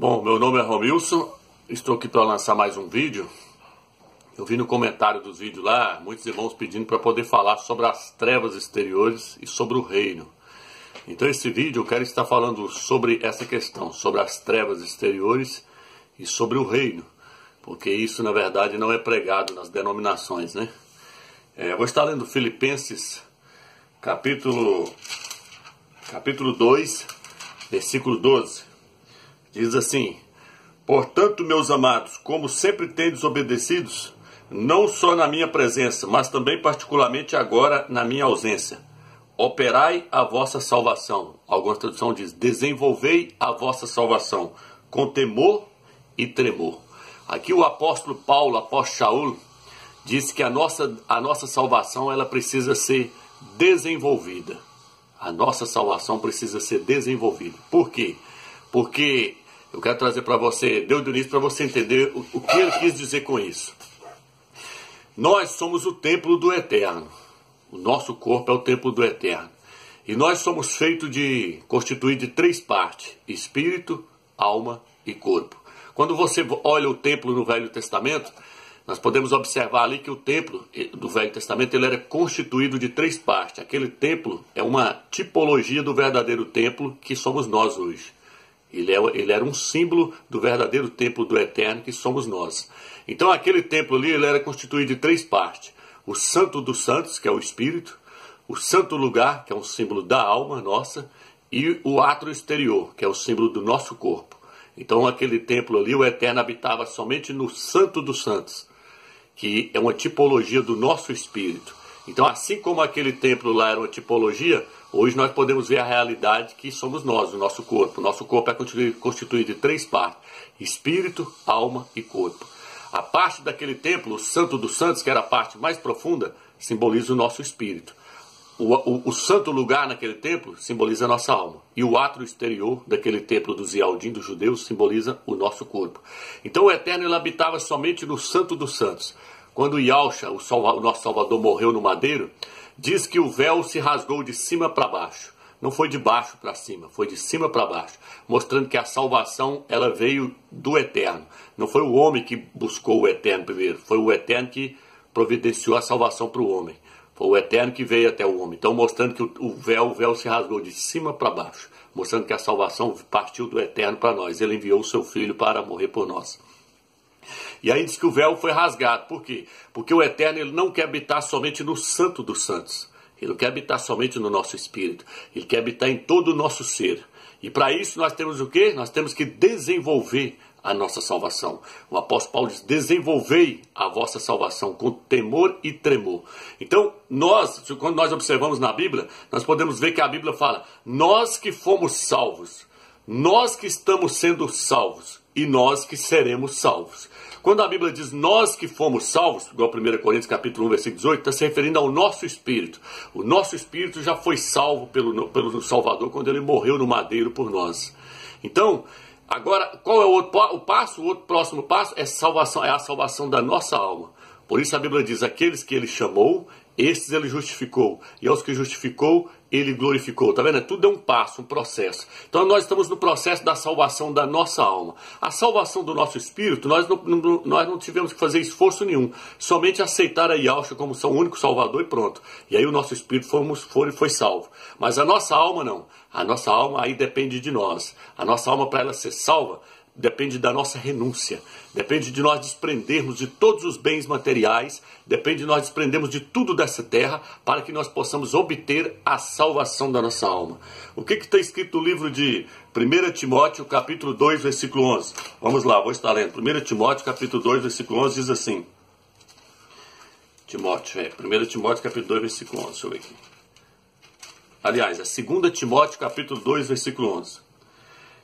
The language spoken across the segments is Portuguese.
Bom, meu nome é Romilson, estou aqui para lançar mais um vídeo. Eu vi no comentário dos vídeos lá, muitos irmãos pedindo para poder falar sobre as trevas exteriores e sobre o reino. Então esse vídeo eu quero estar falando sobre essa questão, sobre as trevas exteriores e sobre o reino. Porque isso na verdade não é pregado nas denominações, né? Eu vou estar lendo Filipenses capítulo 2, versículo 12. Diz assim: portanto, meus amados, como sempre tendes obedecidos, não só na minha presença, mas também particularmente agora na minha ausência, operai a vossa salvação. Alguma tradução diz: desenvolvei a vossa salvação com temor e tremor. Aqui o apóstolo Paulo, apóstolo Shaul, diz que a nossa salvação ela precisa ser desenvolvida. A nossa salvação precisa ser desenvolvida. Por quê? Porque eu quero trazer para você, deu do início para você entender o que ele quis dizer com isso. Nós somos o templo do Eterno. O nosso corpo é o templo do Eterno. E nós somos constituídos de três partes: espírito, alma e corpo. Quando você olha o templo no Velho Testamento, nós podemos observar ali que o templo do Velho Testamento ele era constituído de três partes. Aquele templo é uma tipologia do verdadeiro templo que somos nós hoje. Ele era um símbolo do verdadeiro templo do Eterno que somos nós. Então aquele templo ali ele era constituído de três partes: o Santo dos Santos, que é o Espírito; o Santo Lugar, que é um símbolo da alma nossa; e o átrio exterior, que é o símbolo do nosso corpo. Então aquele templo ali, o Eterno habitava somente no Santo dos Santos, que é uma tipologia do nosso espírito. Então, assim como aquele templo lá era uma tipologia, hoje nós podemos ver a realidade que somos nós, o nosso corpo. O nosso corpo é constituído de três partes: espírito, alma e corpo. A parte daquele templo, o Santo dos Santos, que era a parte mais profunda, simboliza o nosso espírito. O santo lugar naquele templo simboliza a nossa alma. E o átrio exterior daquele templo dos Yaldim, dos judeus, simboliza o nosso corpo. Então o Eterno ele habitava somente no Santo dos Santos. Quando Yahshua, o nosso Salvador, morreu no madeiro, diz que o véu se rasgou de cima para baixo. Não foi de baixo para cima, foi de cima para baixo. Mostrando que a salvação ela veio do Eterno. Não foi o homem que buscou o Eterno primeiro, foi o Eterno que providenciou a salvação para o homem. Foi o Eterno que veio até o homem. Então mostrando que o véu se rasgou de cima para baixo. Mostrando que a salvação partiu do Eterno para nós. Ele enviou o seu Filho para morrer por nós. E aí diz que o véu foi rasgado. Por quê? Porque o Eterno ele não quer habitar somente no Santo dos Santos. Ele não quer habitar somente no nosso espírito. Ele quer habitar em todo o nosso ser. E para isso nós temos o quê? Nós temos que desenvolver a nossa salvação. O apóstolo Paulo diz: desenvolvei a vossa salvação com temor e tremor. Então, quando nós observamos na Bíblia, nós podemos ver que a Bíblia fala: nós que fomos salvos, nós que estamos sendo salvos e nós que seremos salvos. Quando a Bíblia diz nós que fomos salvos, igual 1 Coríntios capítulo 1, versículo 18, está se referindo ao nosso espírito. O nosso espírito já foi salvo pelo Salvador quando ele morreu no madeiro por nós. Então, agora, qual é o outro passo? O outro próximo passo é a salvação da nossa alma. Por isso a Bíblia diz: aqueles que ele chamou, estes ele justificou. E aos que justificou, ele glorificou. Está vendo? Tudo é um passo, um processo. Então nós estamos no processo da salvação da nossa alma. A salvação do nosso espírito, nós não tivemos que fazer esforço nenhum. Somente aceitar a Yahshua como seu único salvador e pronto. E aí o nosso espírito foi salvo. Mas a nossa alma não. A nossa alma aí depende de nós. A nossa alma, para ela ser salva, depende da nossa renúncia, depende de nós desprendermos de todos os bens materiais, depende de nós desprendermos de tudo dessa terra, para que nós possamos obter a salvação da nossa alma. O que está escrito no livro de 1 Timóteo, capítulo 2, versículo 11? Vamos lá, vou estar lendo. 1 Timóteo, capítulo 2, versículo 11, diz assim. 1 Timóteo, capítulo 2, versículo 11, deixa eu ver aqui. Aliás, é 2 Timóteo, capítulo 2, versículo 11.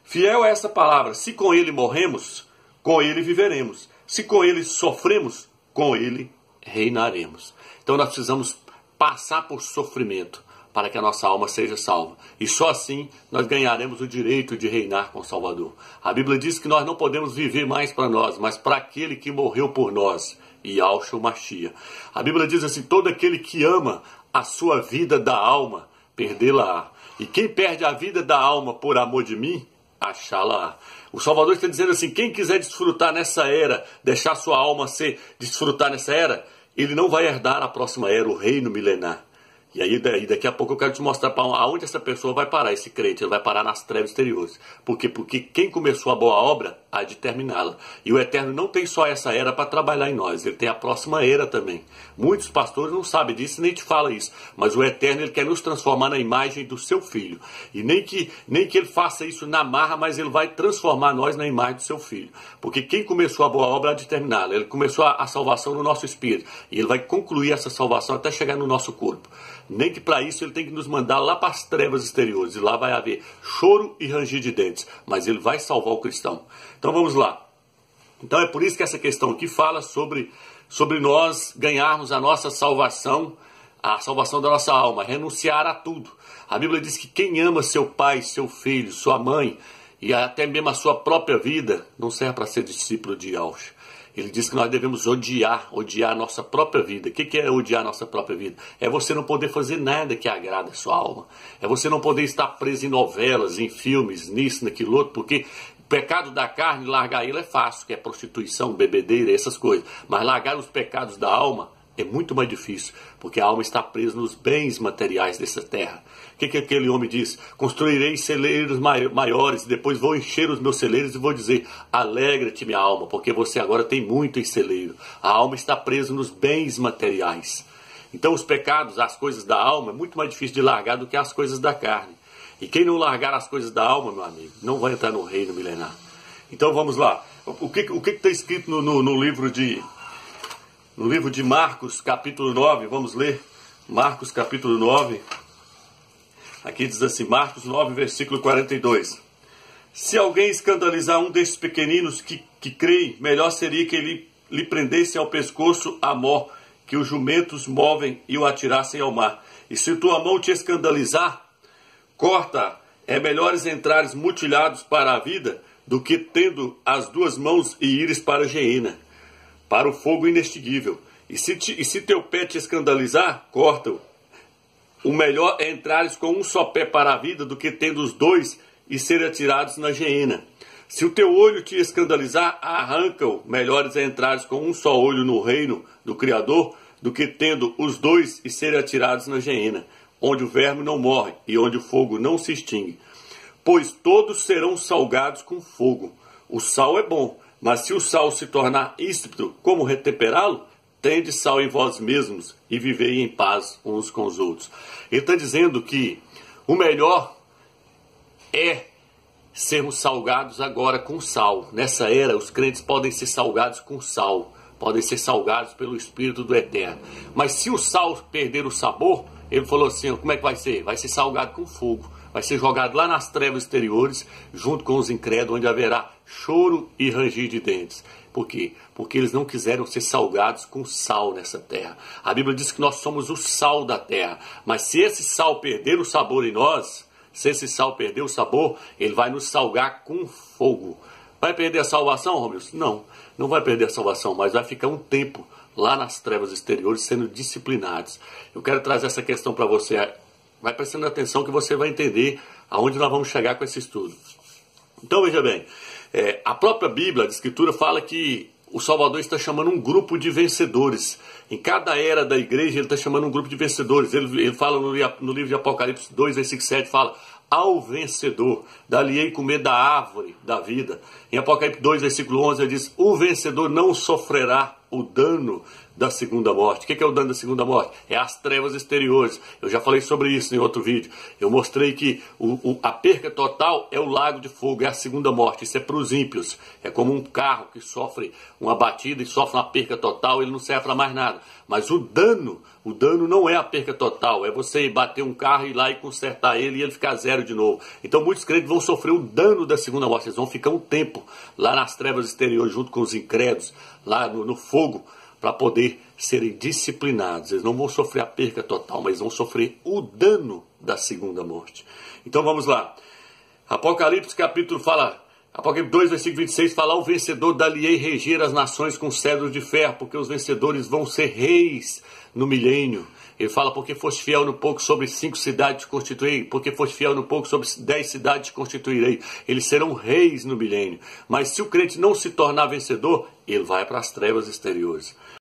Fiel é essa palavra: se com ele morremos, com ele viveremos. Se com ele sofremos, com ele reinaremos. Então nós precisamos passar por sofrimento para que a nossa alma seja salva. E só assim nós ganharemos o direito de reinar com o Salvador. A Bíblia diz que nós não podemos viver mais para nós, mas para aquele que morreu por nós, Yahshua Mashiach. A Bíblia diz assim: todo aquele que ama a sua vida da alma, perdê-la-á. E quem perde a vida da alma por amor de mim, achá-la. O Salvador está dizendo assim, quem quiser desfrutar nessa era, deixar sua alma desfrutar nessa era, ele não vai herdar a próxima era, o reino milenar. E aí daqui a pouco eu quero te mostrar para aonde essa pessoa vai parar, esse crente. Ele vai parar nas trevas exteriores. Por quê? Porque quem começou a boa obra há de terminá-la. E o Eterno não tem só essa era para trabalhar em nós. Ele tem a próxima era também. Muitos pastores não sabem disso nem te falam isso. Mas o Eterno ele quer nos transformar na imagem do seu Filho. E nem que ele faça isso na marra, mas ele vai transformar nós na imagem do seu Filho. Porque quem começou a boa obra há de terminá-la. Ele começou a salvação no nosso espírito. E ele vai concluir essa salvação até chegar no nosso corpo. Nem que para isso ele tem que nos mandar lá para as trevas exteriores. E lá vai haver choro e ranger de dentes. Mas ele vai salvar o cristão. Então vamos lá. Então é por isso que essa questão aqui fala sobre nós ganharmos a nossa salvação, a salvação da nossa alma, renunciar a tudo. A Bíblia diz que quem ama seu pai, seu filho, sua mãe e até mesmo a sua própria vida, não serve para ser discípulo de Yahshua. Ele diz que nós devemos odiar a nossa própria vida. O que é odiar a nossa própria vida? É você não poder fazer nada que agrada a sua alma. É você não poder estar preso em novelas, em filmes, nisso, naquilo outro, porque o pecado da carne, largar ele é fácil, que é prostituição, bebedeira, essas coisas. Mas largar os pecados da alma é muito mais difícil, porque a alma está presa nos bens materiais dessa terra. O que aquele homem diz? Construirei celeiros maiores, depois vou encher os meus celeiros e vou dizer, alegra-te minha alma, porque você agora tem muito em celeiro. A alma está presa nos bens materiais. Então os pecados, as coisas da alma, é muito mais difícil de largar do que as coisas da carne. E quem não largar as coisas da alma, meu amigo, não vai entrar no reino milenar. Então vamos lá. O que está escrito no livro de Marcos, capítulo 9, vamos ler. Marcos, capítulo 9. Aqui diz assim, Marcos 9, versículo 42. Se alguém escandalizar um desses pequeninos que creem, melhor seria que ele lhe prendesse ao pescoço a mó, que os jumentos movem e o atirassem ao mar. E se tua mão te escandalizar, corta. É melhores entrares mutilados para a vida do que tendo as duas mãos e ires para a geena, para o fogo inextinguível. E se teu pé te escandalizar, corta-o. O melhor é entrares com um só pé para a vida do que tendo os dois e serem atirados na geena. Se o teu olho te escandalizar, arranca-o. Melhores é entrares com um só olho no reino do Criador do que tendo os dois e serem atirados na geena, onde o verme não morre e onde o fogo não se extingue. Pois todos serão salgados com fogo. O sal é bom, mas se o sal se tornar íspido, como retemperá-lo? Tende sal em vós mesmos e vivei em paz uns com os outros. Ele está dizendo que o melhor é sermos salgados agora com sal. Nessa era, os crentes podem ser salgados com sal. Podem ser salgados pelo Espírito do Eterno. Mas se o sal perder o sabor, ele falou assim, como é que vai ser? Vai ser salgado com fogo. Vai ser jogado lá nas trevas exteriores, junto com os incrédulos, onde haverá choro e ranger de dentes. Por quê? Porque eles não quiseram ser salgados com sal nessa terra. A Bíblia diz que nós somos o sal da terra. Mas se esse sal perder o sabor em nós, se esse sal perder o sabor, ele vai nos salgar com fogo. Vai perder a salvação, Romilson? Não, não vai perder a salvação, mas vai ficar um tempo lá nas trevas exteriores sendo disciplinados. Eu quero trazer essa questão para você. Vai prestando atenção que você vai entender aonde nós vamos chegar com esse estudo. Então veja bem, a própria Bíblia, a Escritura, fala que o Salvador está chamando um grupo de vencedores. Em cada era da igreja ele está chamando um grupo de vencedores. Ele fala no livro de Apocalipse 2, versículo 7, fala, ao vencedor, dar-lhe-ei comer da árvore da vida. Em Apocalipse 2, versículo 11, ele diz, o vencedor não sofrerá o dano da segunda morte. O que é o dano da segunda morte? É as trevas exteriores. Eu já falei sobre isso em outro vídeo. Eu mostrei que a perca total é o lago de fogo, é a segunda morte. Isso é para os ímpios. É como um carro que sofre uma batida e sofre uma perca total, ele não serve para mais nada. Mas o dano não é a perca total, é você bater um carro, ir lá e consertar ele e ele ficar zero de novo. Então muitos crentes vão sofrer o dano da segunda morte, eles vão ficar um tempo lá nas trevas exteriores, junto com os incrédulos, lá no fogo, para poder serem disciplinados. Eles não vão sofrer a perca total, mas vão sofrer o dano da segunda morte. Então vamos lá. Apocalipse capítulo fala... Apocalipse 2, versículo 26 fala, o vencedor dar-lhe-ei reger as nações com cedros de ferro, porque os vencedores vão ser reis no milênio. Ele fala, porque foste fiel no pouco, sobre 5 cidades constituirei. Porque foste fiel no pouco, sobre 10 cidades constituirei. Eles serão reis no milênio. Mas se o crente não se tornar vencedor, ele vai para as trevas exteriores.